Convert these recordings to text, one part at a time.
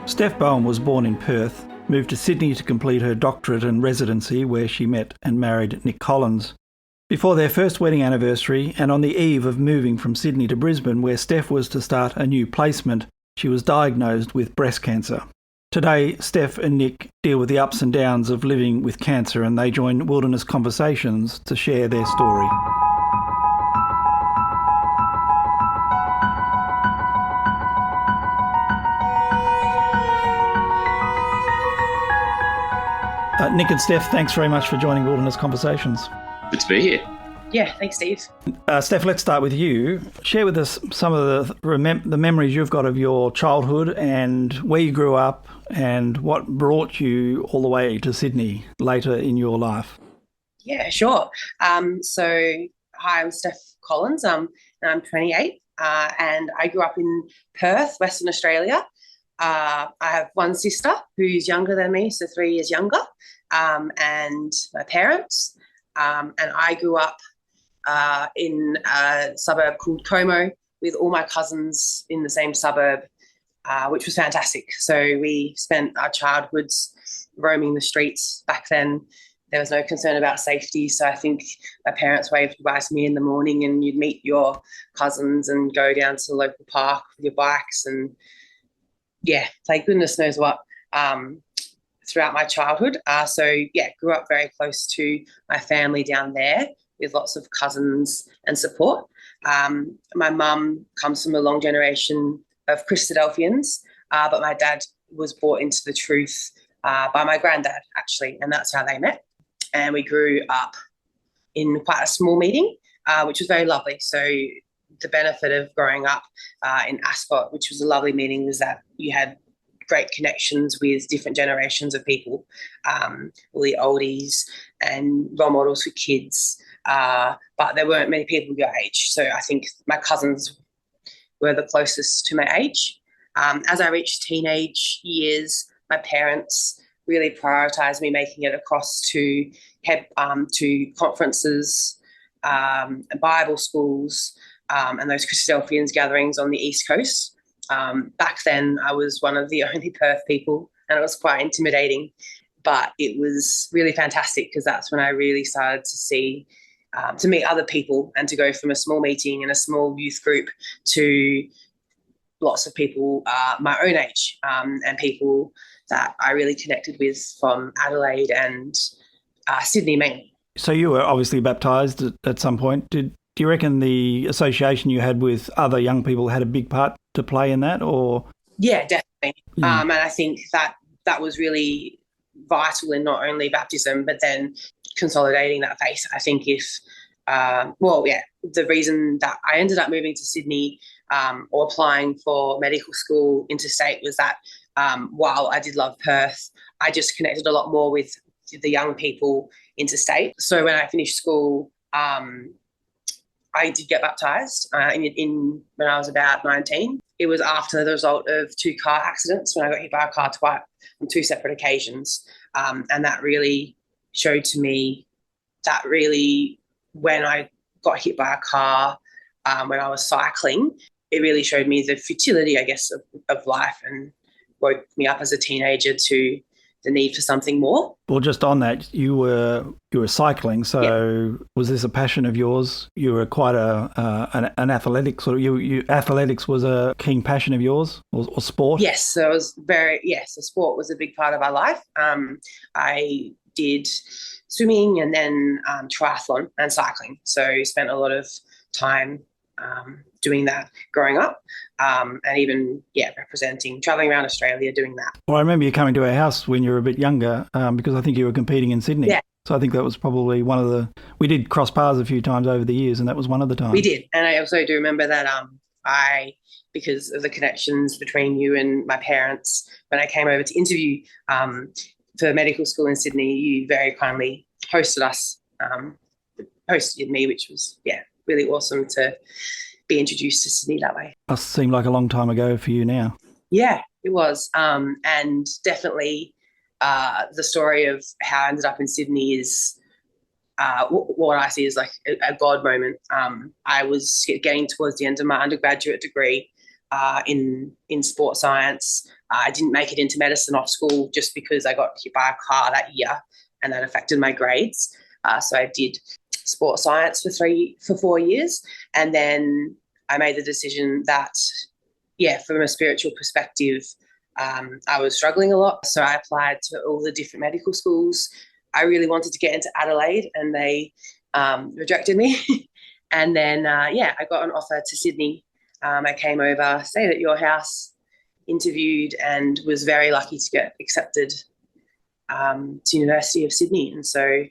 Steph Bowen was born in Perth, moved to Sydney to complete her doctorate and residency, where she met and married Nic Collins. Before their first wedding anniversary, and on the eve of moving from Sydney to Brisbane, where Steph was to start a new placement, she was diagnosed with breast cancer. Today, Steph and Nic deal with the ups and downs of living with cancer, and they join Wilderness Conversations to share their story. Nic and Steph, thanks very much for joining Wilderness Conversations. Good to be here. Yeah, thanks, Steve. Steph, let's start with you. Share with us some of the memories you've got of your childhood and where you grew up and what brought you all the way to Sydney later in your life. Yeah, sure. Hi, I'm Steph Collins. And I'm 28, and I grew up in Perth, Western Australia. I have one sister who's younger than me, so 3 years younger, and my parents. And I grew up in a suburb called Como with all my cousins in the same suburb, which was fantastic. So we spent our childhoods roaming the streets. Back then, there was no concern about safety. So I think my parents waved goodbye to me in the morning, and you'd meet your cousins and go down to the local park with your bikes and, yeah, play goodness knows what throughout my childhood. Grew up very close to my family down there with lots of cousins and support. My mum comes from a long generation of Christadelphians, but my dad was brought into the truth by my granddad, actually, and that's how they met. And we grew up in quite a small meeting, which was very lovely. So the benefit of growing up in Ascot, which was a lovely meeting, was that you had great connections with different generations of people, all the oldies and role models for kids. But there weren't many people your age. So I think my cousins were the closest to my age. As I reached teenage years, my parents really prioritised me making it across to conferences, Bible schools, and those Christadelphians gatherings on the East Coast. Back then, I was one of the only Perth people, and it was quite intimidating, but it was really fantastic because that's when I really started to meet other people and to go from a small meeting and a small youth group to lots of people my own age, and people that I really connected with from Adelaide and Sydney mainly. So you were obviously baptised at some point. Do you reckon the association you had with other young people had a big part to play in that, or? Yeah, definitely. And I think that was really vital in not only baptism, but then consolidating that faith. I think the reason that I ended up moving to Sydney or applying for medical school interstate was that while I did love Perth, I just connected a lot more with the young people interstate. So when I finished school, I did get baptised when I was about 19. It was after the result of 2 car accidents when I got hit by a car twice on 2 separate occasions. And that really showed to me that really when I got hit by a car when I was cycling, it really showed me the futility, I guess, of life and woke me up as a teenager to the need for something more. Well, just on that, you were cycling. So Was this a passion of yours? You were quite an athletic sort of. Athletics was a keen passion of yours, or sport. Yes, so it was the sport was a big part of our life. I did swimming and then triathlon and cycling. So spent a lot of time doing that growing up, and even traveling around Australia doing that. Well, I remember you coming to our house when you were a bit younger, because I think you were competing in Sydney. Yeah. So I think that was probably we did cross paths a few times over the years, and that was one of the times. We did, and I also do remember that because of the connections between you and my parents, when I came over to interview for medical school in Sydney, you very kindly hosted us, hosted me, which was really awesome to be introduced to Sydney that way. Must seem like a long time ago for you now. Yeah, it was. And definitely the story of how I ended up in Sydney is what I see as like a God moment. I was getting towards the end of my undergraduate degree in sports science, I didn't make it into medicine off school just because I got hit by a car that year, and that affected my grades. So I did sports science for 4 years, and then I made the decision that, from a spiritual perspective, I was struggling a lot. So I applied to all the different medical schools. I really wanted to get into Adelaide, and they rejected me. And then, I got an offer to Sydney. I came over, stayed at your house, interviewed, and was very lucky to get accepted to University of Sydney. And so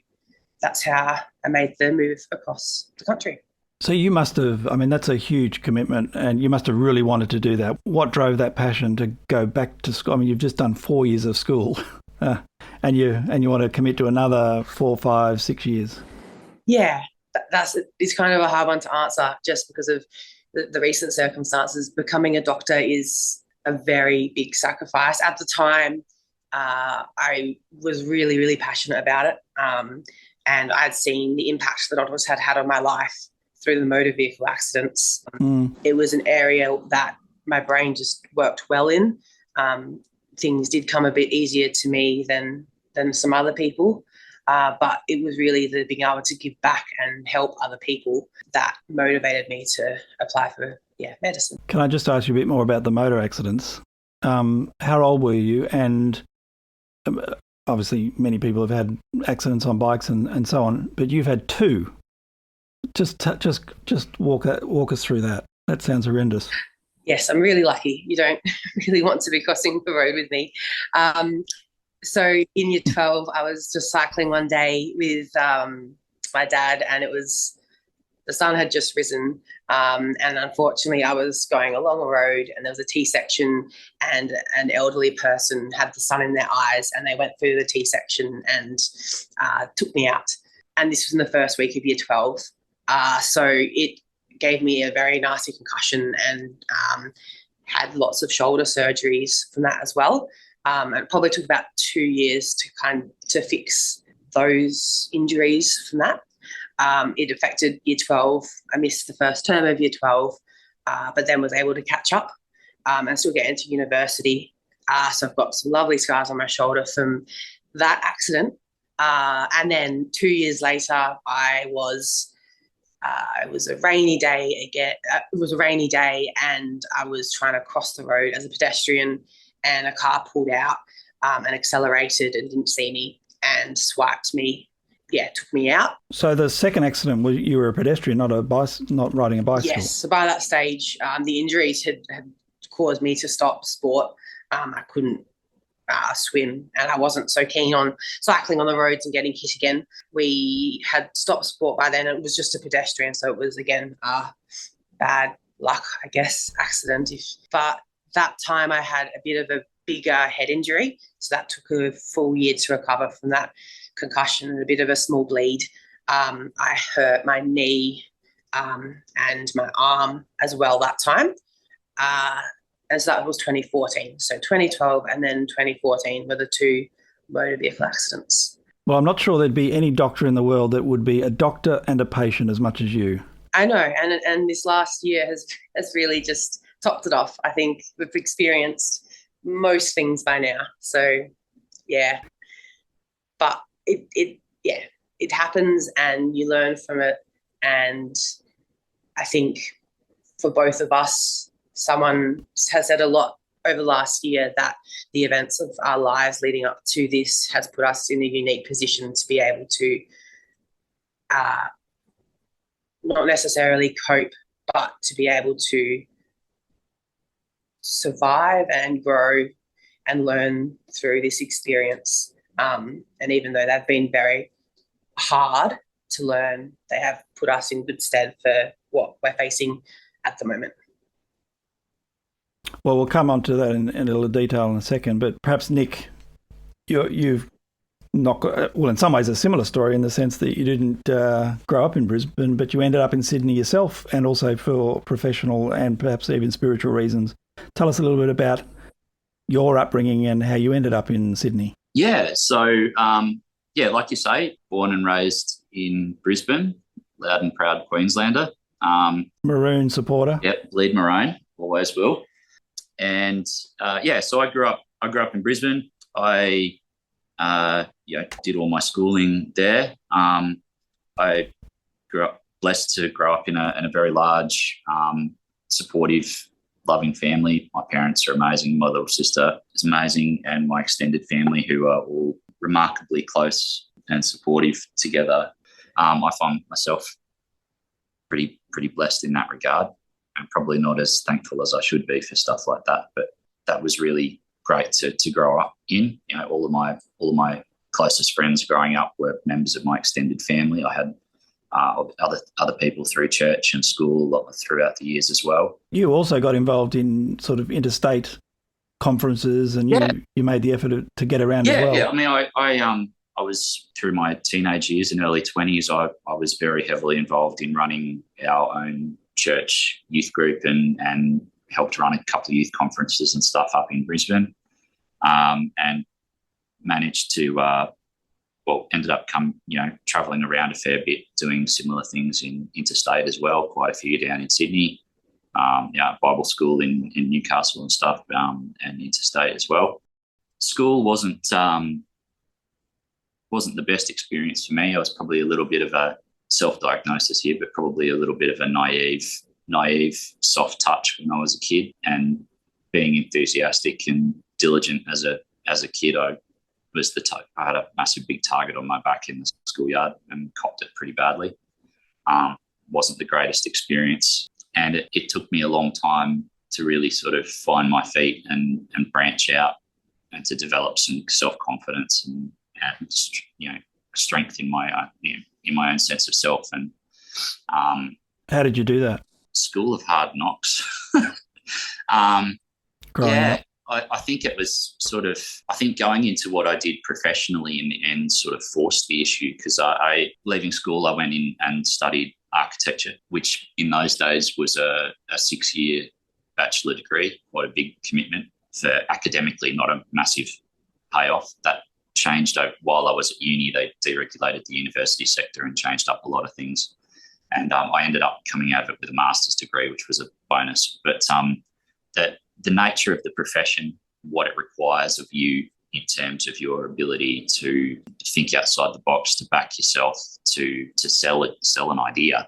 that's how I made the move across the country. So you must have, that's a huge commitment, and you must have really wanted to do that. What drove that passion to go back to school? You've just done 4 years of school and you want to commit to another 4, 5, 6 years. Yeah, it's kind of a hard one to answer just because of the recent circumstances. Becoming a doctor is a very big sacrifice. At the time, I was really, really passionate about it. And I'd seen the impact that doctors had on my life through the motor vehicle accidents. It was an area that my brain just worked well in. Things did come a bit easier to me than some other people. But it was really the being able to give back and help other people that motivated me to apply for medicine. Can I just ask you a bit more about the motor accidents? How old were you? And obviously many people have had accidents on bikes and so on, but you've had 2. Just walk us through that. That sounds horrendous. Yes, I'm really lucky. You don't really want to be crossing the road with me. So in year 12, I was just cycling one day with my dad, and the sun had just risen. And unfortunately, I was going along a road, and there was a T-section, and an elderly person had the sun in their eyes, and they went through the T-section and took me out. And this was in the first week of year 12. So it gave me a very nasty concussion, and had lots of shoulder surgeries from that as well. It probably took about 2 years to fix those injuries from that. It affected year 12. I missed the first term of year 12, but then was able to catch up and still get into university. So I've got some lovely scars on my shoulder from that accident. And then 2 years later, it was a rainy day again. It was a rainy day, and I was trying to cross the road as a pedestrian, and a car pulled out and accelerated and didn't see me and swiped me. Yeah, took me out. So the second accident was you were a pedestrian, not riding a bicycle. Yes. So by that stage, the injuries had caused me to stop sport. I couldn't swim, and I wasn't so keen on cycling on the roads and getting hit again. We had stopped sport by then. It was just a pedestrian, so it was again bad luck, I guess, accident. But that time I had a bit of a bigger head injury, so that took a full year to recover from that concussion and a bit of a small bleed. I hurt my knee and my arm as well that time. And so that was 2014. So 2012 and then 2014 were the 2 motor vehicle accidents. Well, I'm not sure there'd be any doctor in the world that would be a doctor and a patient as much as you. I know, and this last year has really just topped it off. I think we've experienced most things by now. So, yeah. But it happens, and you learn from it. And I think for both of us, someone has said a lot over the last year that the events of our lives leading up to this has put us in a unique position to be able to not necessarily cope, but to be able to survive and grow and learn through this experience. And even though they've been very hard to learn, they have put us in good stead for what we're facing at the moment. Well, we'll come on to that in a little detail in a second, but perhaps, Nic, you've not got, well, in some ways a similar story in the sense that you didn't grow up in Brisbane, but you ended up in Sydney yourself, and also for professional and perhaps even spiritual reasons. Tell us a little bit about your upbringing and how you ended up in Sydney. Yeah, so, like you say, born and raised in Brisbane, loud and proud Queenslander. Maroon supporter. Yep, bleed maroon, always will. And so I grew up in Brisbane. I did all my schooling there. I grew up blessed to grow up in a very large, supportive, loving family. My parents are amazing. My little sister is amazing, and my extended family, who are all remarkably close and supportive together. I find myself pretty blessed in that regard, and probably not as thankful as I should be for stuff like that. But that was really great to grow up in. You know, all of my closest friends growing up were members of my extended family. I had other people through church and school throughout the years as well. You also got involved in sort of interstate conferences, and you made the effort to get around as well. Yeah. I mean, I was, through my teenage years and early 20s, I was very heavily involved in running our own church youth group and helped run a couple of youth conferences and stuff up in Brisbane, and managed to ended up travelling around a fair bit, doing similar things in interstate as well, quite a few down in Sydney, Bible school in Newcastle and stuff, and interstate as well. School wasn't the best experience for me. I was probably a little bit of a self-diagnosis here, but probably a little bit of a naive, soft touch when I was a kid, and being enthusiastic and diligent as a kid, I had a massive big target on my back in the schoolyard and copped it pretty badly. Wasn't the greatest experience, and it took me a long time to really sort of find my feet and branch out, and to develop some self-confidence and strength in my own sense of self. And how did you do that? School of hard knocks. Growing up. I think it was going into what I did professionally in the end sort of forced the issue, because leaving school, I went in and studied architecture, which in those days was a 6-year bachelor degree, quite a big commitment for academically, not a massive payoff. That changed while I was at uni. They deregulated the university sector and changed up a lot of things. And I ended up coming out of it with a master's degree, which was a bonus. But the nature of the profession, what it requires of you in terms of your ability to think outside the box, to back yourself, to sell an idea,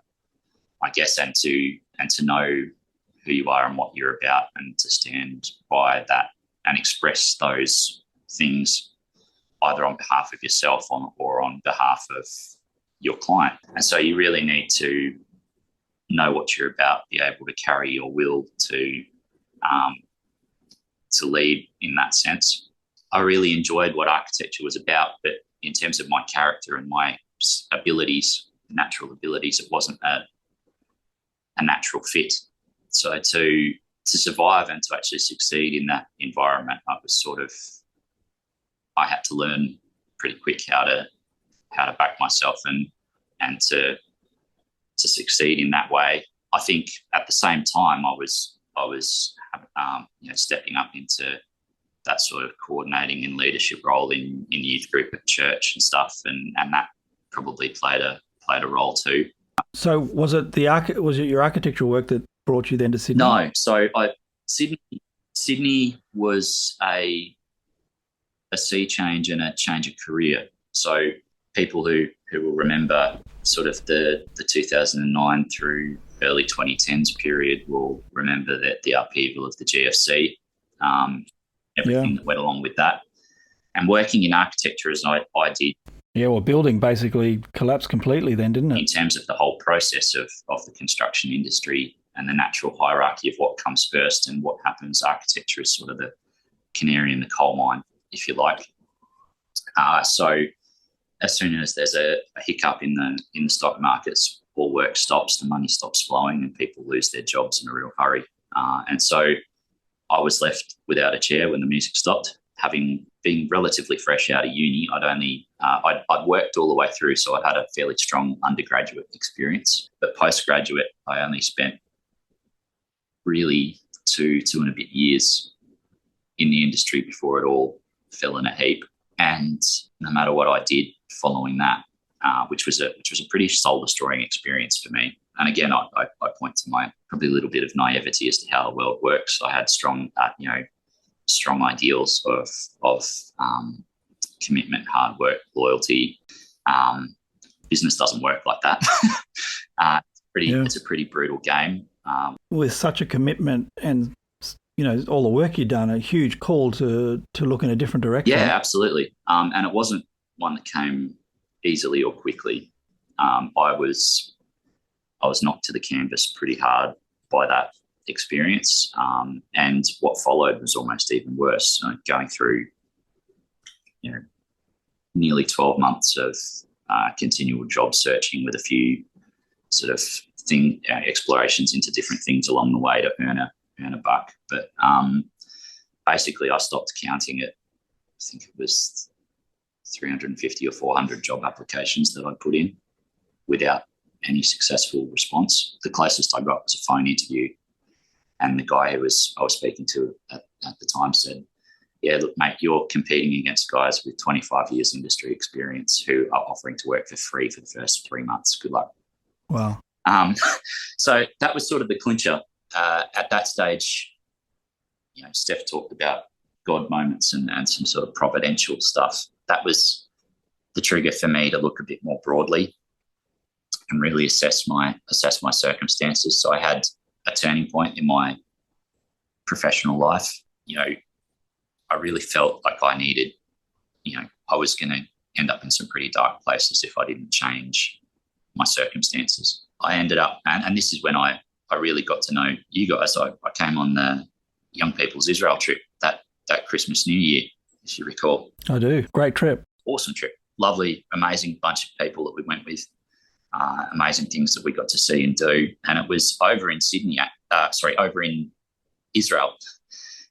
I guess, and to know who you are and what you're about, and to stand by that and express those things either on behalf of yourself or on behalf of your client. And so you really need to know what you're about, be able to carry your will to lead in that sense. I really enjoyed what architecture was about, but in terms of my character and my abilities, natural abilities, it wasn't a natural fit. So to survive and to actually succeed in that environment, I had to learn pretty quick how to back myself and to succeed in that way. I think at the same time I was stepping up into that sort of coordinating and leadership role in the youth group at church and stuff, and that probably played a role too. So was it your architectural work that brought you then to Sydney? No, so Sydney was a sea change and a change of career. So people who will remember sort of the 2009 through early 2010s period will remember that the upheaval of the GFC, everything that went along with that. And working in architecture as I did. Yeah, well, building basically collapsed completely then, didn't it? In terms of the whole process of the construction industry and the natural hierarchy of what comes first and what happens, architecture is sort of the canary in the coal mine, if you like. So as soon as there's a hiccup in the stock markets, all work stops, the money stops flowing, and people lose their jobs in a real hurry. And so I was left without a chair when the music stopped. Having been relatively fresh out of uni, I'd worked all the way through, so I'd had a fairly strong undergraduate experience. But postgraduate, I only spent really two and a bit years in the industry before it all fell in a heap. And no matter what I did following that, which was a pretty soul-destroying experience for me, And again, I point to my probably a little bit of naivety as to how the world works. I had strong ideals of commitment, hard work, loyalty. Business doesn't work like that. It's a pretty brutal game. With such a commitment and all the work you've done, a huge call to look in a different direction. Yeah, absolutely. And it wasn't one that came easily or quickly. I was knocked to the canvas pretty hard by that experience, and what followed was almost even worse. Going through, nearly 12 months of continual job searching with a few sort of explorations into different things along the way to earn a buck. But basically, I stopped counting it. I think it was 350 or 400 job applications that I put in without any successful response. The closest I got was a phone interview, and the guy I was speaking to at the time said, "Yeah, look, mate, you're competing against guys with 25 years industry experience who are offering to work for free for the first 3 months. Good luck." Wow. So that was sort of the clincher. At that stage, Steph talked about God moments and some sort of providential stuff. That was the trigger for me to look a bit more broadly and really assess my circumstances. So I had a turning point in my professional life. I really felt like I needed, I was going to end up in some pretty dark places if I didn't change my circumstances. I ended up, and this is when I really got to know you guys. I came on the Young People's Israel trip that Christmas, New Year, if you recall. I do. Great trip. Awesome trip. Lovely, amazing bunch of people that we went with. Amazing things that we got to see and do. And it was over in over in Israel,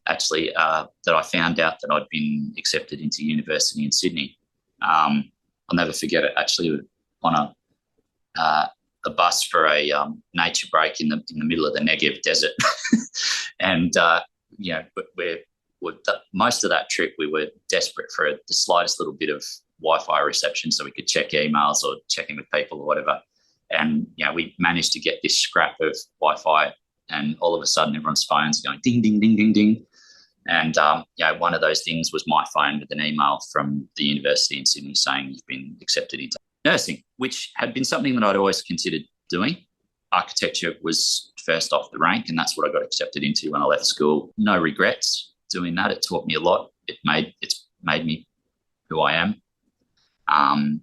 actually, that I found out that I'd been accepted into university in Sydney. I'll never forget it. Actually, on a bus for a nature break in the middle of the Negev desert, and most of that trip we were desperate for the slightest little bit of Wi-Fi reception so we could check emails or check in with people or whatever. And we managed to get this scrap of Wi-Fi, and all of a sudden everyone's phones are going ding ding ding ding ding. And one of those things was my phone with an email from the university in Sydney saying you've been accepted into nursing, which had been something that I'd always considered doing. Architecture was first off the rank, and that's what I got accepted into when I left school. No regrets doing that. It taught me a lot. It's made me who I am. And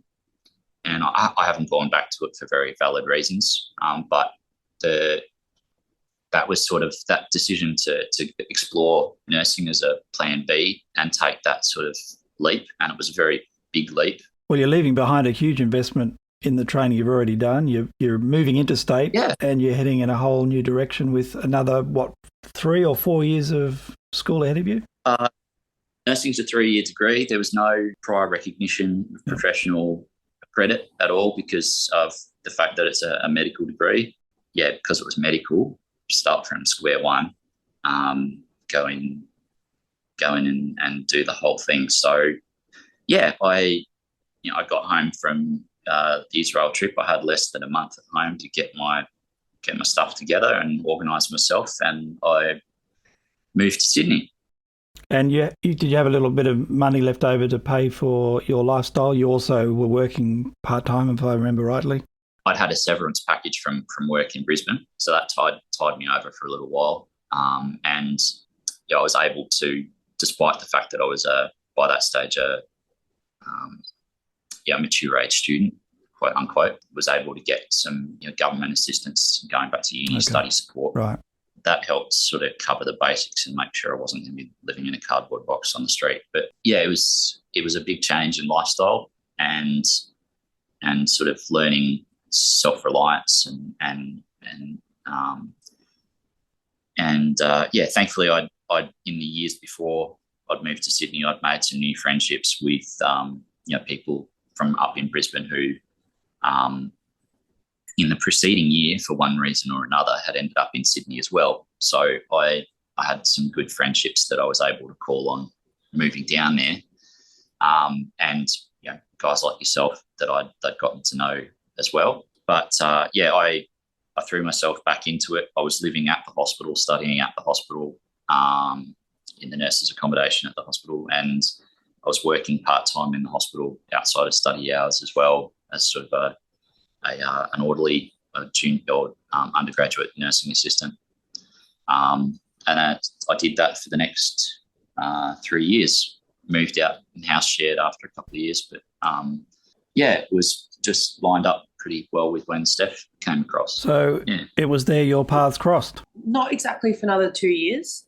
I haven't gone back to it for very valid reasons. But that was sort of that decision to explore nursing as a plan B and take that sort of leap. And it was a very big leap. Well, you're leaving behind a huge investment in the training you've already done. You're moving interstate, and you're heading in a whole new direction with another, 3 or 4 years of school ahead of you? Nursing's a 3-year degree. There was no prior recognition of professional credit at all because of the fact that it's a medical degree. Yeah, because it was medical, start from square one, go in and do the whole thing. So, yeah, I got home from the Israel trip. I had less than a month at home to get my stuff together and organise myself, and I moved to Sydney. And did you have a little bit of money left over to pay for your lifestyle? You also were working part-time, if I remember rightly. I'd had a severance package from work in Brisbane, so that tied me over for a little while. And I was able to, despite the fact that I was by that stage a mature age student, quote unquote, was able to get some government assistance going back to uni, study support. Right. That helped sort of cover the basics and make sure I wasn't going to be living in a cardboard box on the street. But yeah, it was a big change in lifestyle and sort of learning self-reliance thankfully I'd in the years before I'd moved to Sydney, I'd made some new friendships with people from up in Brisbane who in the preceding year, for one reason or another, had ended up in Sydney as well. So I had some good friendships that I was able to call on moving down there, and guys like yourself that I'd gotten to know as well. But I I threw myself back into it. I was living at the hospital, studying at the hospital, in the nurses' accommodation at the hospital, and I was working part-time in the hospital outside of study hours as well as sort of an orderly, junior or undergraduate nursing assistant. And I did that for the next 3 years. Moved out and house shared after a couple of years, but it was just lined up pretty well with when Steph came across. So It was there your paths crossed? Not exactly for another 2 years.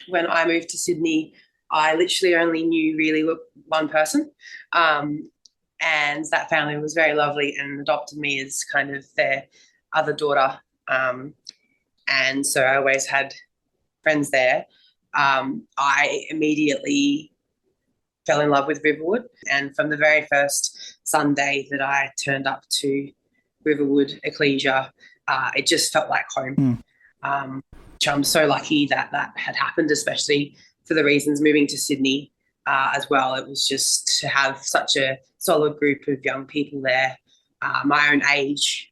When I moved to Sydney, I literally only knew really one person, and that family was very lovely and adopted me as kind of their other daughter. And so I always had friends there. I immediately fell in love with Riverwood, and from the very first Sunday that I turned up to Riverwood Ecclesia, it just felt like home. Which I'm so lucky that had happened, especially for the reasons moving to Sydney as well. It was just to have such a solid group of young people there, my own age,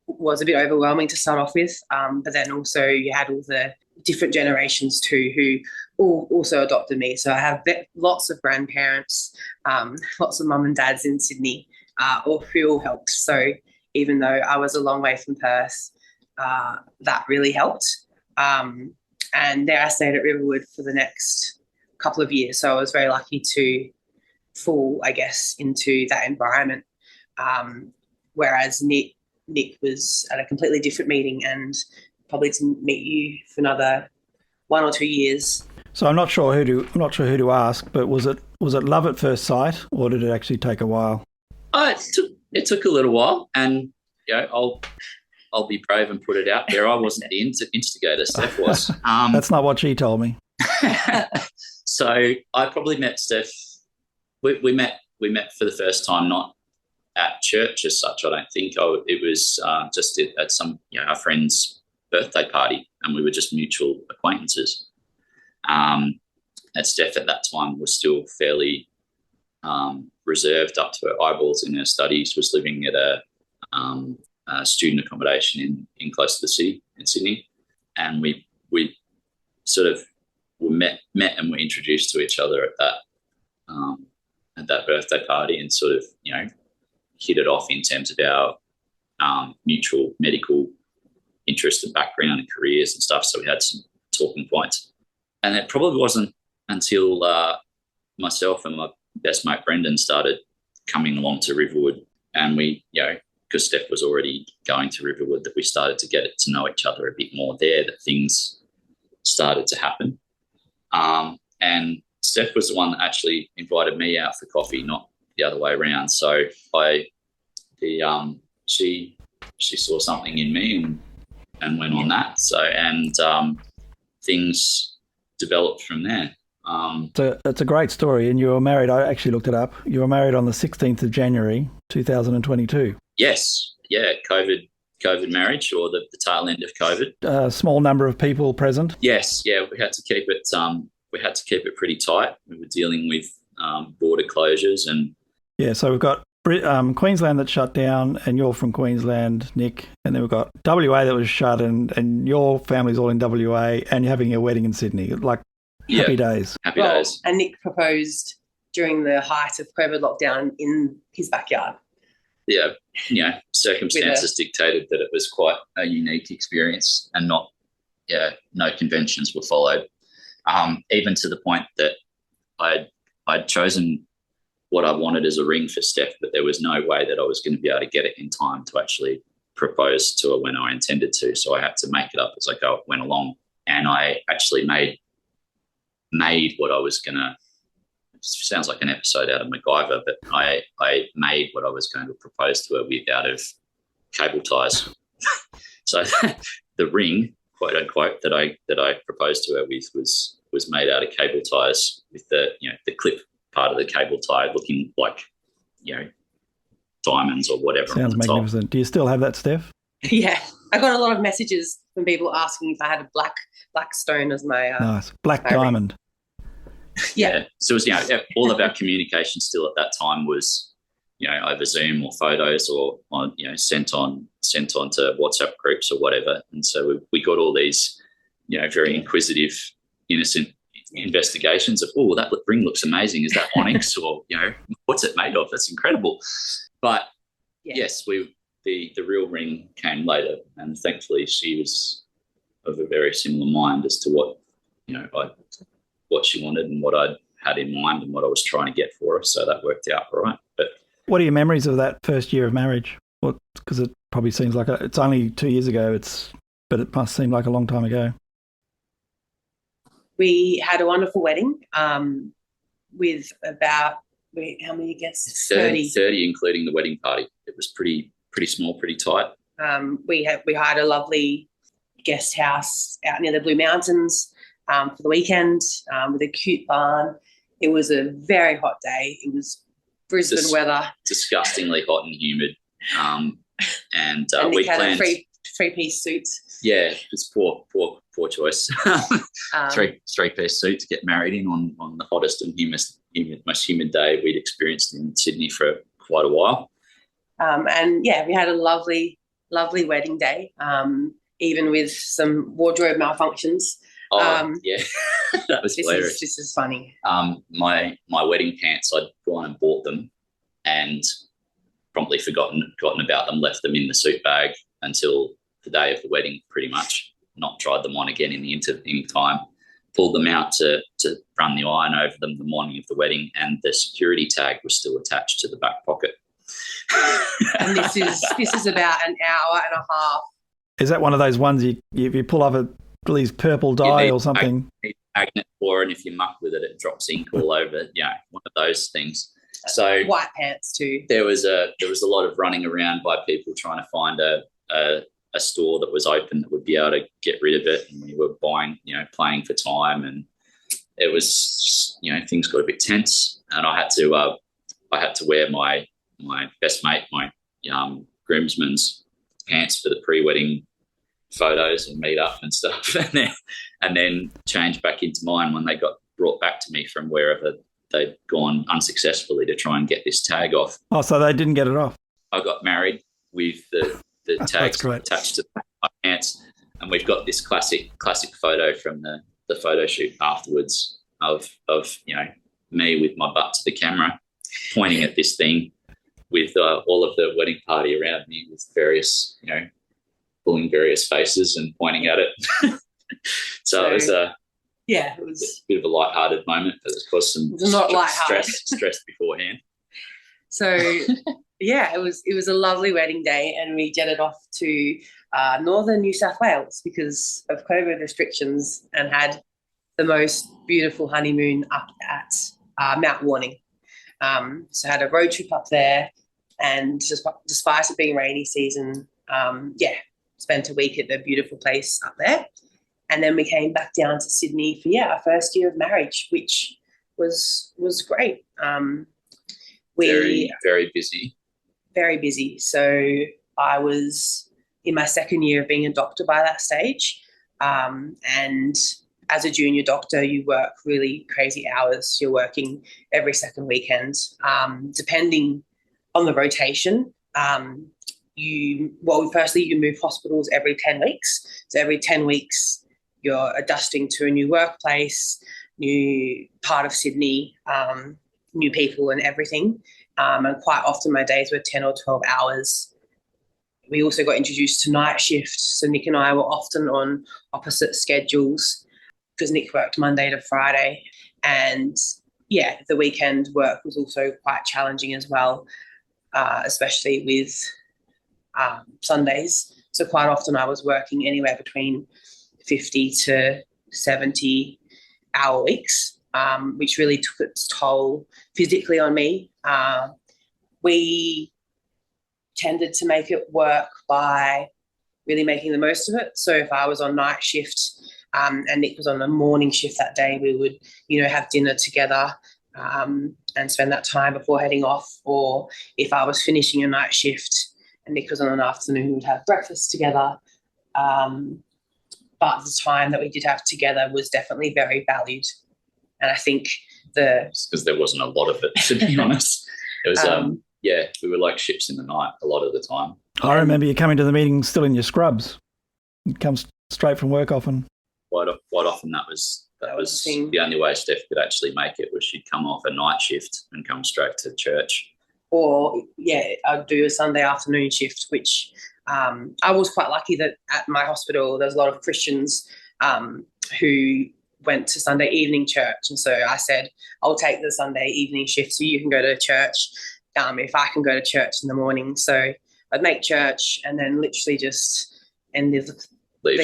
was a bit overwhelming to start off with, but then also you had all the different generations too who all also adopted me. So I have lots of grandparents, lots of mum and dads in Sydney, who all helped. So even though I was a long way from Perth, that really helped. And there I stayed at Riverwood for the next couple of years. So I was very lucky to fall, I guess, into that environment. Whereas Nic was at a completely different meeting and probably didn't meet you for another 1 or 2 years. So I'm not sure who to ask, but was it love at first sight, or did it actually take a while? It took a little while, and I'll be brave and put it out there. I wasn't the instigator. Steph was. That's not what she told me. So I probably met Steph. We met for the first time, not at church as such. I don't think. It was just at some our friend's birthday party, and we were just mutual acquaintances. And Steph at that time was still fairly reserved up to her eyeballs in her studies. Was living at a student accommodation in close to the city in Sydney, and we sort of met and were introduced to each other at that birthday party, and sort of hit it off in terms of our mutual medical interest and background and careers and stuff. So we had some talking points, and it probably wasn't until myself and my best mate Brendan started coming along to Riverwood, and we because Steph was already going to Riverwood, that we started to get to know each other a bit more there, that things started to happen. And Steph was the one that actually invited me out for coffee, not the other way around. So she saw something in me and went on that. So, and things developed from there. So it's a great story. And you were married, I actually looked it up, you were married on the 16th of January, 2022. Yes. Yeah. COVID marriage, or the tail end of COVID. A small number of people present. Yes. Yeah. We had to keep it pretty tight. We were dealing with border closures and. Yeah. So we've got Queensland that shut down, and you're from Queensland, Nic, and then we've got WA that was shut, and your family's all in WA, and you're having a wedding in Sydney. Like happy days. Happy days. And Nic proposed during the height of COVID lockdown in his backyard. Yeah, circumstances dictated that it was quite a unique experience, and no conventions were followed. Even to the point that I'd chosen what I wanted as a ring for Steph, but there was no way that I was going to be able to get it in time to actually propose to her when I intended to. So I had to make it up as I went along, and I actually made what I was going to. Sounds like an episode out of MacGyver, but I made what I was going to propose to her with out of cable ties. So the ring, quote unquote, that I proposed to her with was made out of cable ties, with the clip part of the cable tie looking like diamonds or whatever. Sounds magnificent. Do you still have that, Steph? Yeah, I got a lot of messages from people asking if I had a black stone as my nice black diamond. Yeah. So it was, all of our communication still at that time was, over Zoom or photos or on, sent on sent on to WhatsApp groups or whatever. And so we got all these, very inquisitive, innocent investigations of, oh, that ring looks amazing. Is that onyx? Or, what's it made of? That's incredible. But yes, the real ring came later, and thankfully she was of a very similar mind as to what, what she wanted and what I'd had in mind and what I was trying to get for her. So that worked out all right. But what are your memories of that first year of marriage? Because it probably seems like it's only 2 years ago, but it must seem like a long time ago. We had a wonderful wedding with about, how many guests? 30, including the wedding party. It was pretty small, pretty tight. We hired a lovely guest house out near the Blue Mountains for the weekend with a cute barn. It was a very hot day. It was Brisbane weather. Disgustingly hot and humid. And we had planned a three-piece suit. Yeah, it's poor choice. Three-piece suit to get married in on the hottest and most humid day we'd experienced in Sydney for quite a while. And we had a lovely wedding day, even with some wardrobe malfunctions. That was hilarious. This is funny. My wedding pants, I'd gone and bought them and promptly forgotten about them, left them in the suit bag until the day of the wedding, pretty much. Not tried them on again in the intervening time. Pulled them out to run the iron over them the morning of the wedding, and the security tag was still attached to the back pocket. And this is about an hour and a half. Is that one of those ones you pull off a least purple dye or something? Magnet for, and if you muck with it, it drops ink all over. One of those things. So white pants too. There was a lot of running around by people trying to find a store that was open that would be able to get rid of it, and we were buying, playing for time, and it was just, things got a bit tense, and I had to wear my best mate, my groomsman's pants for the pre-wedding photos and meet up and stuff, and then change back into mine when they got brought back to me from wherever they'd gone unsuccessfully to try and get this tag off. Oh, so they didn't get it off. I got married with the tags attached to my pants, and we've got this classic photo from the photo shoot afterwards of me with my butt to the camera pointing at this thing with all of the wedding party around me with various pulling various faces and pointing at it. So it was it was a bit of a lighthearted moment, but of course some stress beforehand. So it was a lovely wedding day, and we jetted off to northern New South Wales because of COVID restrictions, and had the most beautiful honeymoon up at Mount Warning. So had a road trip up there, and despite it being rainy season, spent a week at the beautiful place up there. And then we came back down to Sydney for our first year of marriage, which was great. Very, very busy. Very busy. So I was in my second year of being a doctor by that stage. And as a junior doctor, you work really crazy hours. You're working every second weekend, depending on the rotation. You move hospitals every 10 weeks. So every 10 weeks, you're adjusting to a new workplace, new part of Sydney, new people and everything. And quite often my days were 10 or 12 hours. We also got introduced to night shift. So Nic and I were often on opposite schedules because Nic worked Monday to Friday. And the weekend work was also quite challenging as well, especially with Sundays. So quite often I was working anywhere between 50 to 70 hour weeks, which really took its toll physically on me. We tended to make it work by really making the most of it. So if I was on night shift and Nic was on a morning shift that day, we would, have dinner together and spend that time before heading off. Or if I was finishing a night shift and Nic was on an afternoon, we would have breakfast together. But the time that we did have together was definitely very valued. And I think because there wasn't a lot of it, to be honest. It was, we were like ships in the night a lot of the time. I remember you coming to the meeting still in your scrubs. You come straight from work often. Quite often that was the only way Steph could actually make it, was she'd come off a night shift and come straight to church. Or, I'd do a Sunday afternoon shift, which I was quite lucky that at my hospital there's a lot of Christians who went to Sunday evening church. And so I said, I'll take the Sunday evening shift so you can go to church if I can go to church in the morning. So I'd make church and then literally just leave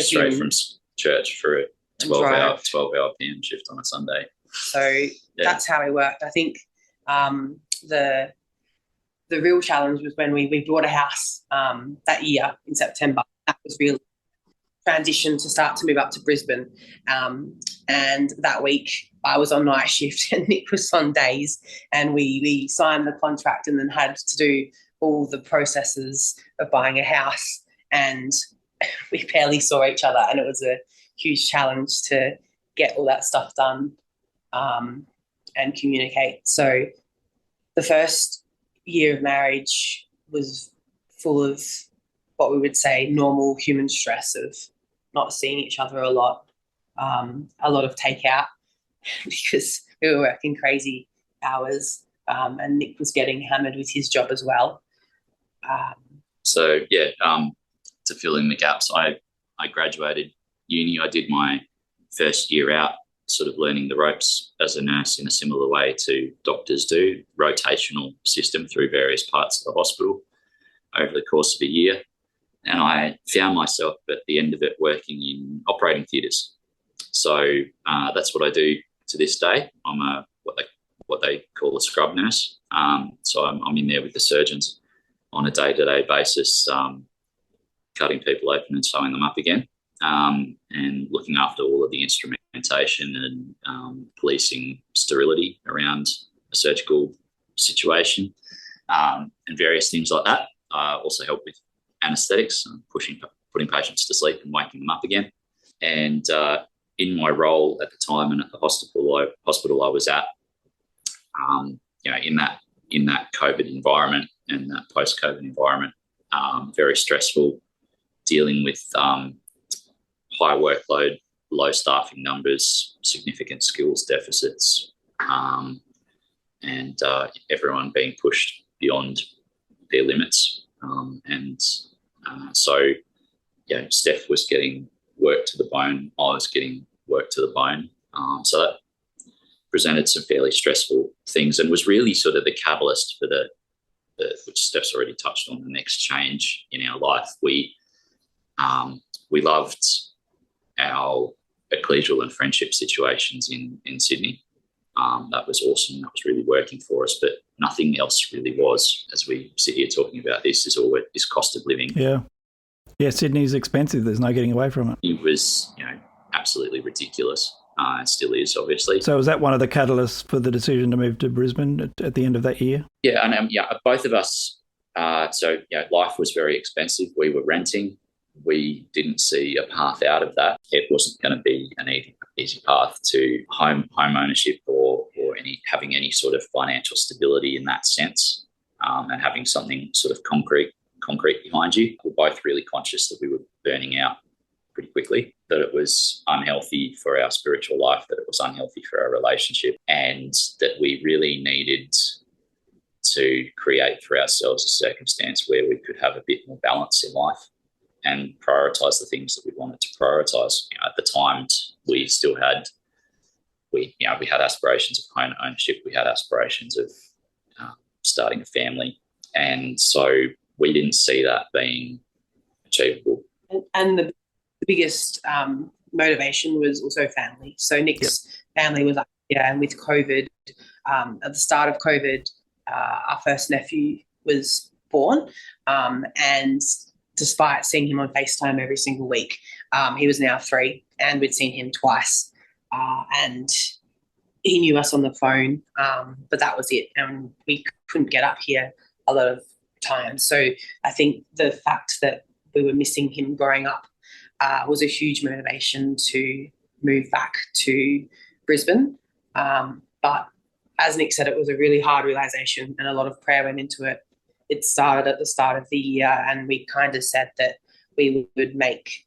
straight from church for a 12-hour PM shift on a Sunday. So that's how it worked. I think the real challenge was when we bought a house that year in September. That was really transition to start to move up to Brisbane. And that week I was on night shift and Nic was on days, and we signed the contract and then had to do all the processes of buying a house, and we barely saw each other, and it was a huge challenge to get all that stuff done and communicate. So the first year of marriage was full of what we would say normal human stress of not seeing each other a lot of takeout because we were working crazy hours, and Nic was getting hammered with his job as well. To fill in the gaps, I graduated uni. I did my first year out sort of learning the ropes as a nurse in a similar way to doctors do, rotational system through various parts of the hospital over the course of a year. And I found myself at the end of it working in operating theatres. So that's what I do to this day. I'm what they call a scrub nurse. So I'm in there with the surgeons on a day-to-day basis, cutting people open and sewing them up again, and looking after all of the instrumentation and policing sterility around a surgical situation, and various things like that. I also help with anaesthetics, putting patients to sleep and waking them up again. And in my role at the time and at the hospital I was at, in that COVID environment and that post-COVID environment, very stressful, dealing with high workload, low staffing numbers, significant skills deficits, and everyone being pushed beyond their limits. So Steph was getting work to the bone. I was getting work to the bone. So that presented some fairly stressful things and was really sort of the catalyst for the which Steph's already touched on, the next change in our life. We loved our ecclesial and friendship situations in Sydney. That was awesome. That was really working for us, but nothing else really was. As we sit here talking about this, is all this cost of living. Yeah, Sydney's expensive. There's no getting away from it. It was, absolutely ridiculous. It still is, obviously. So was that one of the catalysts for the decision to move to Brisbane at the end of that year? Yeah, and both of us. Life was very expensive. We were renting. We didn't see a path out of that. It wasn't going to be an easy path to home ownership or having any sort of financial stability in that sense, and having something sort of concrete behind you. We're both really conscious that we were burning out pretty quickly, that it was unhealthy for our spiritual life, that it was unhealthy for our relationship, and that we really needed to create for ourselves a circumstance where we could have a bit more balance in life and prioritise the things that we wanted to prioritise. At the time, we still had, we had aspirations of home ownership. We had aspirations of starting a family, and so we didn't see that being achievable. And the biggest motivation was also family. So Nic's family was up here, and with COVID, at the start of COVID, our first nephew was born, and despite seeing him on FaceTime every single week, he was now 3, and we'd seen him twice, and he knew us on the phone, but that was it, and we couldn't get up here a lot of times. So I think the fact that we were missing him growing up was a huge motivation to move back to Brisbane. But as Nic said, it was a really hard realisation, and a lot of prayer went into it. it started at the start of the year, and we kind of said that we would make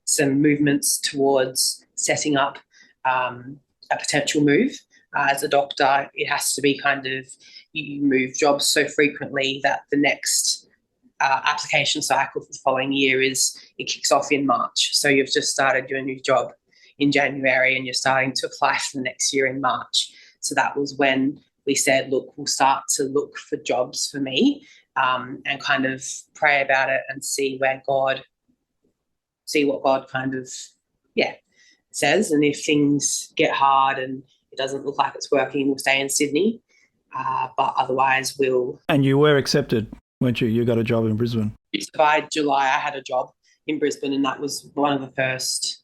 some movements towards setting up a potential move. As a doctor, it has to be kind of, you move jobs so frequently that the next application cycle for the following year it kicks off in March. So you've just started your new job in January and you're starting to apply for the next year in March. So that was when we said, look, we'll start to look for jobs for me, and kind of pray about it and see what God kind of, says. And if things get hard and it doesn't look like it's working, we'll stay in Sydney. But otherwise we'll... And you were accepted, weren't you? You got a job in Brisbane. By July, I had a job in Brisbane, and that was one of the first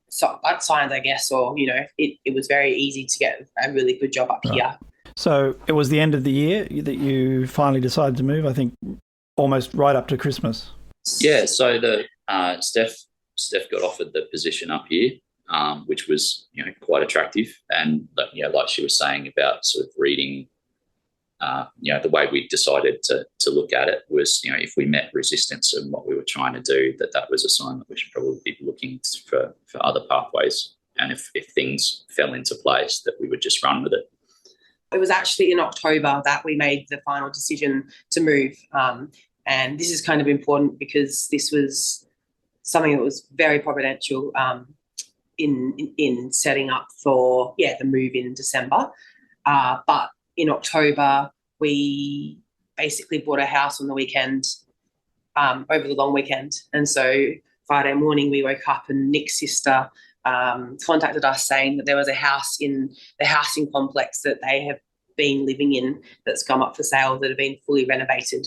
signs, I guess, or, it was very easy to get a really good job up here. So it was the end of the year that you finally decided to move, I think almost right up to Christmas. Yeah, so Steph got offered the position up here, which was quite attractive, and like she was saying about sort of reading, the way we decided to look at it was, if we met resistance in what we were trying to do, that was a sign that we should probably be looking for other pathways, and if things fell into place, that we would just run with it. It was actually in October that we made the final decision to move, and this is kind of important because this was something that was very providential in setting up for the move in December. But in October, we basically bought a house on the weekend, over the long weekend. And so Friday morning we woke up and Nic's sister contacted us saying that there was a house in the housing complex that they have been living in that's come up for sale, that have been fully renovated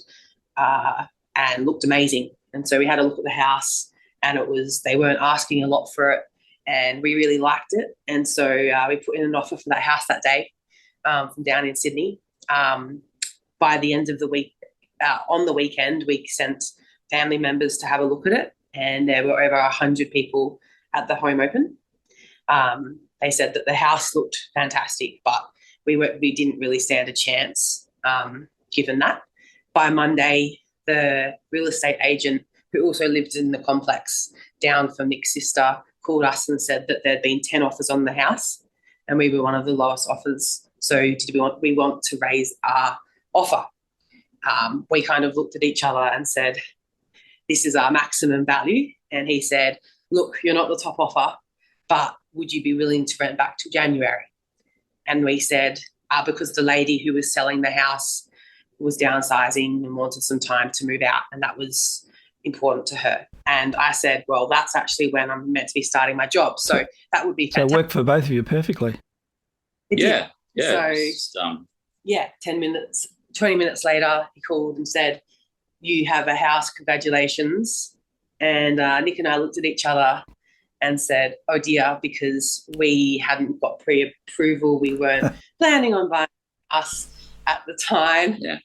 and looked amazing. And so we had a look at the house, and they weren't asking a lot for it, and we really liked it. And so we put in an offer for that house that day from down in Sydney. By the end of the week, on the weekend, we sent family members to have a look at it, and there were over 100 people at the home open. They said that the house looked fantastic, but we didn't really stand a chance given that. By Monday, the real estate agent, who also lived in the complex down from Nic's sister, called us and said that there'd been 10 offers on the house, and we were one of the lowest offers. So we want to raise our offer. We kind of looked at each other and said, this is our maximum value. And he said, look, you're not the top offer, but would you be willing to rent back to January? And we said, because the lady who was selling the house was downsizing and wanted some time to move out, and that was important to her. And I said, well, that's actually when I'm meant to be starting my job. So that would be fantastic. So it worked for both of you perfectly. It did. Yeah. So, 20 minutes later, he called and said, you have a house, congratulations. And Nic and I looked at each other and said, oh dear, because we hadn't got pre-approval. We weren't planning on buying us at the time. Yeah,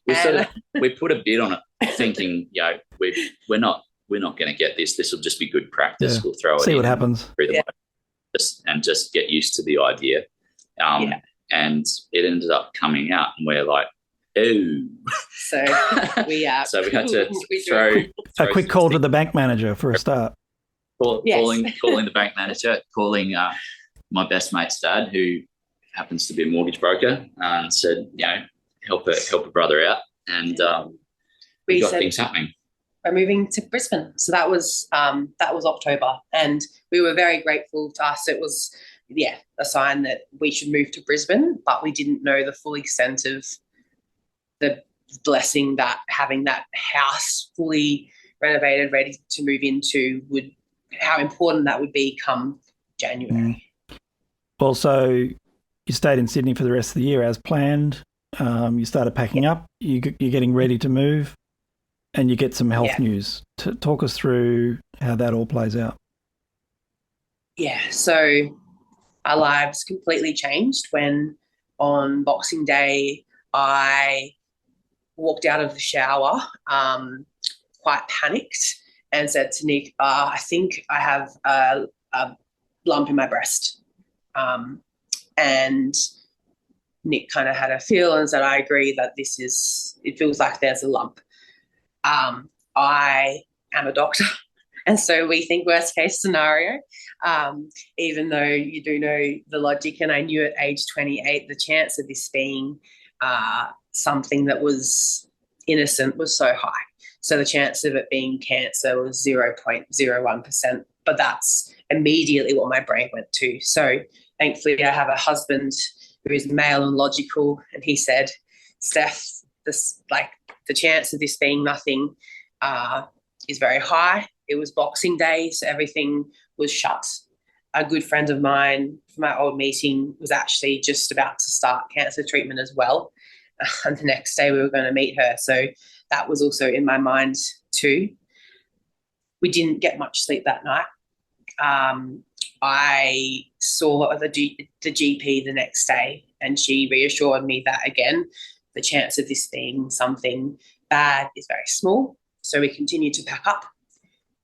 we put a bid on it, thinking, we're not going to get this. This will just be good practice. Yeah. We'll throw it. See what happens. Just get used to the idea. And it ended up coming out, and we're like, oh. So we had to throw a quick call to the bank manager for a start. Calling the bank manager, calling my best mate's dad, who happens to be a mortgage broker, and said, help a brother out, and we got things happening. We're moving to Brisbane, so that was October, and we were very grateful to us. It was a sign that we should move to Brisbane, but we didn't know the full extent of the blessing that having that house fully renovated, ready to move into, how important that would be come January. Well, so you stayed in Sydney for the rest of the year as planned. You started packing up. You're getting ready to move, and you get some health news. Talk us through how that all plays out. Yeah, so our lives completely changed when on Boxing Day I walked out of the shower quite panicked and said to Nic, I think I have a lump in my breast. And Nic kind of had a feel and said, I agree that it feels like there's a lump. I am a doctor. And so we think worst case scenario, even though you do know the logic. And I knew at age 28, the chance of this being something that was innocent was so high. So the chance of it being cancer was 0.01%. But that's immediately what my brain went to. So thankfully, I have a husband who is male and logical. And he said, Steph, the chance of this being nothing is very high. It was Boxing Day, so everything was shut. A good friend of mine from my old meeting was actually just about to start cancer treatment as well. And the next day we were going to meet her. So that was also in my mind too. We didn't get much sleep that night. I saw the GP the next day, and she reassured me that, again, the chance of this being something bad is very small. So we continued to pack up.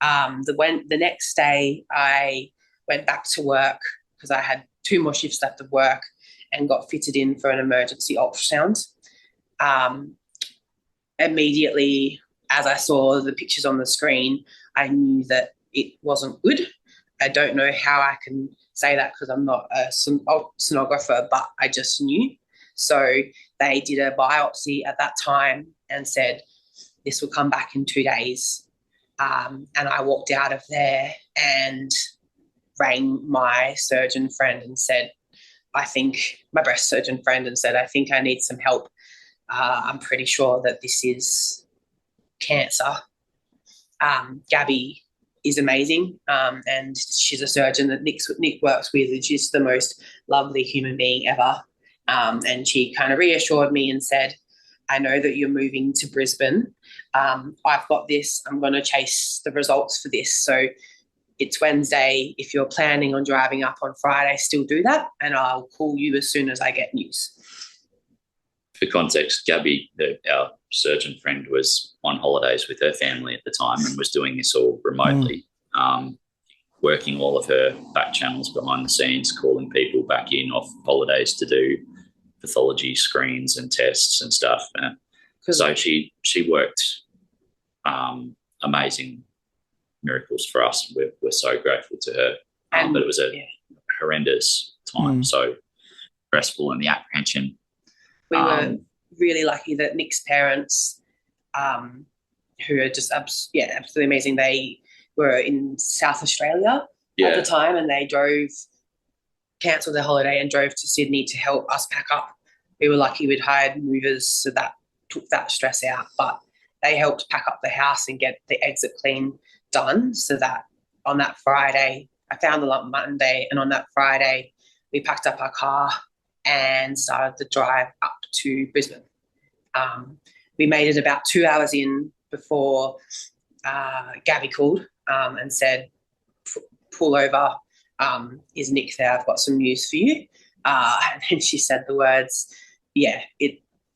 The next day, I went back to work because I had 2 more shifts left of work and got fitted in for an emergency ultrasound. Immediately, as I saw the pictures on the screen, I knew that it wasn't good. I don't know how I can say that because I'm not a sonographer, but I just knew. So they did a biopsy at that time and said, this will come back in 2 days. And I walked out of there and rang my surgeon friend and said, my breast surgeon friend, and said, I think I need some help. I'm pretty sure that this is cancer. Gabby is amazing, and she's a surgeon that Nic works with, and she's the most lovely human being ever. And she kind of reassured me and said, I know that you're moving to Brisbane. I've got this. I'm going to chase the results for this. So it's Wednesday. If you're planning on driving up on Friday, still do that, and I'll call you as soon as I get news. For context, Gabby, our surgeon friend, was on holidays with her family at the time and was doing this all remotely, working all of her back channels behind the scenes, calling people back in off holidays to do pathology screens and tests and stuff. So she worked amazing miracles for us. We're so grateful to her. But it was a horrendous time, so stressful, and the apprehension. We were really lucky that Nic's parents, who are just absolutely amazing, they were in South Australia at the time, and they cancelled their holiday and drove to Sydney to help us pack up. We were lucky we'd hired movers, so that took that stress out. But they helped pack up the house and get the exit clean done, so that on that Friday, I found the lump Monday, and on that Friday we packed up our car and started the drive up to Brisbane. We made it about 2 hours in before Gabby called and said, pull over, is Nic there? I've got some news for you. And then she said the words,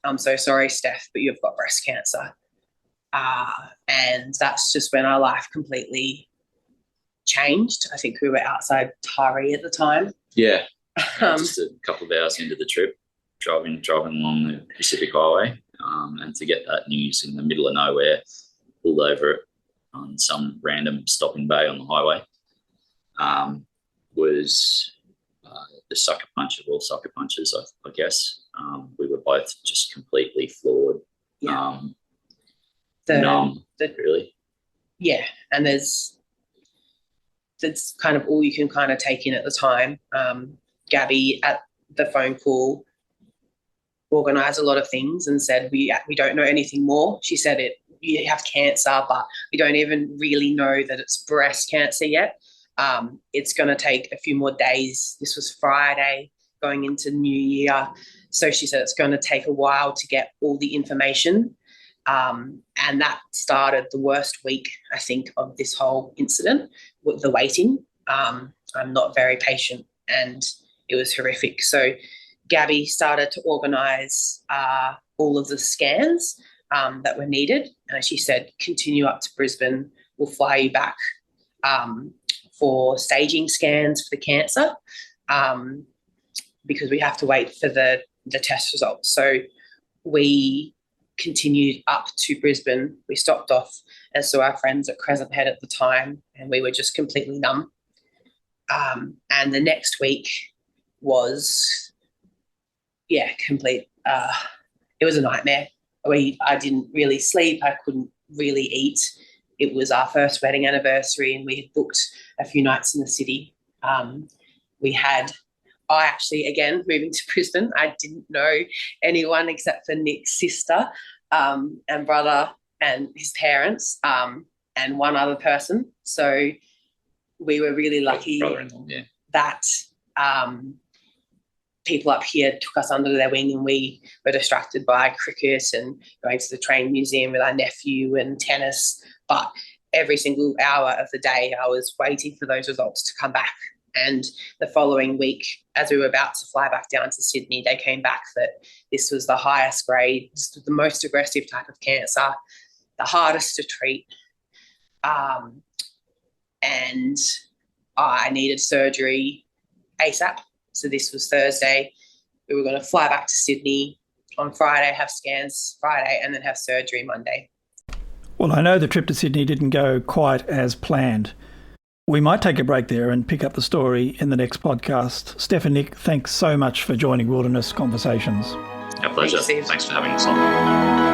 I'm so sorry, Steph, but you've got breast cancer. And that's just when our life completely changed. I think we were outside Tari at the time. Yeah. Just a couple of hours into the trip, driving along the Pacific Highway, and to get that news in the middle of nowhere, pulled over on some random stopping bay on the highway, was the sucker punch of all sucker punches, I guess. We were both just completely floored, numb, really. Yeah, and that's kind of all you can kind of take in at the time. Gabby, at the phone call, organised a lot of things and said, we don't know anything more. She said, you have cancer, but we don't even really know that it's breast cancer yet. It's going to take a few more days. This was Friday going into New Year. So she said it's going to take a while to get all the information. And that started the worst week, I think, of this whole incident, with the waiting. I'm not very patient, and it was horrific. So Gabby started to organise all of the scans that were needed. And she said, continue up to Brisbane. We'll fly you back for staging scans for the cancer, because we have to wait for the test results. So we continued up to Brisbane. We stopped off and saw our friends at Crescent Head at the time, and we were just completely numb. And the next week was, complete. It was a nightmare. I didn't really sleep. I couldn't really eat. It was our first wedding anniversary, and we had booked a few nights in the city. I actually, again, moving to Brisbane, I didn't know anyone except for Nic's sister and brother and his parents and one other person. So we were really lucky that people up here took us under their wing, and we were distracted by cricket and going to the train museum with our nephew and tennis. But every single hour of the day I was waiting for those results to come back. And the following week, as we were about to fly back down to Sydney, they came back that this was the highest grade, the most aggressive type of cancer, the hardest to treat. And I needed surgery ASAP. So this was Thursday. We were going to fly back to Sydney on Friday, have scans Friday, and then have surgery Monday. Well, I know the trip to Sydney didn't go quite as planned. We might take a break there and pick up the story in the next podcast. Steph and Nic, thanks so much for joining Wilderness Conversations. Our pleasure. Thanks, Steve. Thanks for having us on.